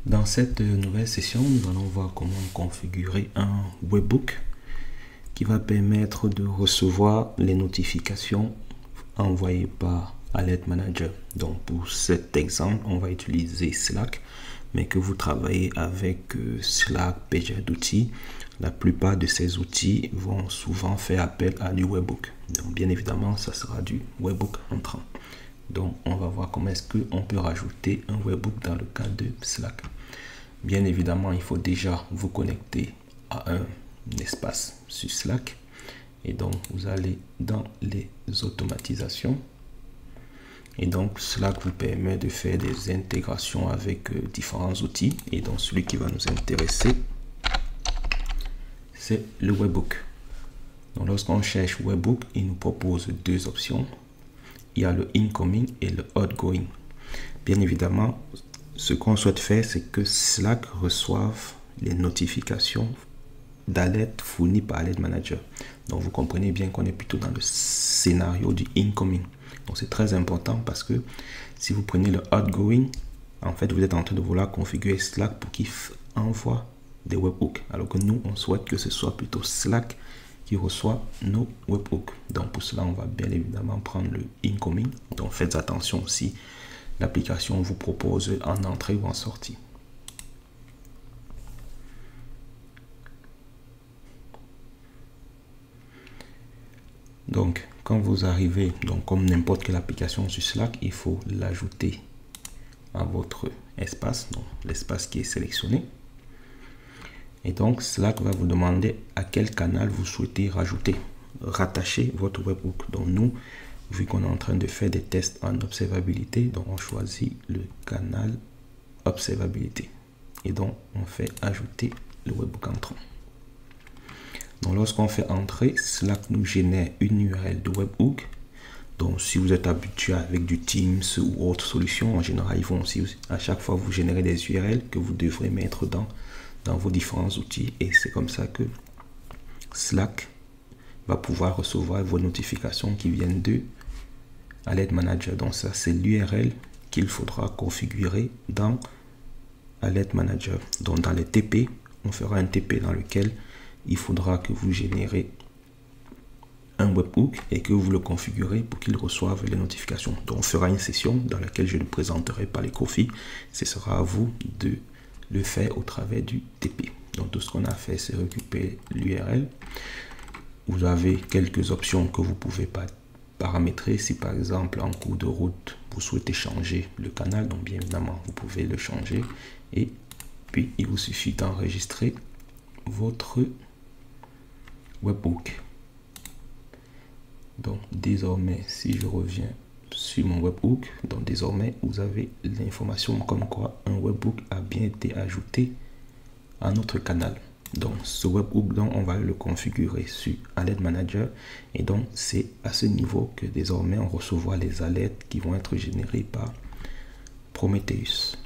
Dans cette nouvelle session, nous allons voir comment configurer un webhook qui va permettre de recevoir les notifications envoyées par Alert Manager. Donc pour cet exemple, on va utiliser Slack, mais que vous travaillez avec Slack, PagerDuty, la plupart de ces outils vont souvent faire appel à du webhook. Donc bien évidemment, ça sera du webhook entrant. Donc on va voir comment est-ce qu'on peut rajouter un webhook dans le cas de Slack. Bien évidemment, il faut déjà vous connecter à un espace sur Slack. Et donc, vous allez dans les automatisations. Et donc, Slack vous permet de faire des intégrations avec différents outils. Et donc, celui qui va nous intéresser, c'est le webhook. Donc, lorsqu'on cherche webhook, il nous propose deux options. Il y a le incoming et le outgoing. Bien évidemment, ce qu'on souhaite faire, c'est que Slack reçoive les notifications d'alerte fournies par Alert Manager. Donc, vous comprenez bien qu'on est plutôt dans le scénario du incoming. Donc, c'est très important parce que si vous prenez le outgoing, en fait, vous êtes en train de vouloir configurer Slack pour qu'il envoie des webhooks. Alors que nous, on souhaite que ce soit plutôt Slack qui reçoit nos webhooks. Donc, pour cela, on va bien évidemment prendre le incoming. Donc, faites attention si l'application vous propose en entrée ou en sortie. Donc, quand vous arrivez, donc comme n'importe quelle application sur Slack, il faut l'ajouter à votre espace, donc l'espace qui est sélectionné. Et donc, Slack va vous demander à quel canal vous souhaitez rattacher votre webhook. Donc, nous, vu qu'on est en train de faire des tests en observabilité, donc on choisit le canal observabilité. Et donc, on fait ajouter le webhook entrant. Donc, lorsqu'on fait entrer, Slack nous génère une URL de webhook. Donc, si vous êtes habitué avec du Teams ou autre solution, en général, ils vont aussi à chaque fois vous générer des URL que vous devrez mettre dans vos différents outils. Et c'est comme ça que Slack va pouvoir recevoir vos notifications qui viennent de Alert Manager. Donc ça, c'est l'URL qu'il faudra configurer dans Alert Manager. Donc dans les TP, on fera un TP dans lequel il faudra que vous générez un webhook et que vous le configurez pour qu'il reçoive les notifications. Donc on fera une session dans laquelle je ne présenterai pas les configs. Ce sera à vous de le faire au travers du TP. Donc tout ce qu'on a fait, c'est récupérer l'URL. Vous avez quelques options que vous pouvez paramétrer. Si par exemple en cours de route vous souhaitez changer le canal, donc bien évidemment vous pouvez le changer, et puis il vous suffit d'enregistrer votre webhook. Donc désormais, si je reviens sur mon webhook, donc désormais vous avez l'information comme quoi un webhook a bien été ajouté à notre canal. Donc ce webhook, donc on va le configurer sur Alert Manager, et donc c'est à ce niveau que désormais on recevra les alertes qui vont être générées par Prometheus.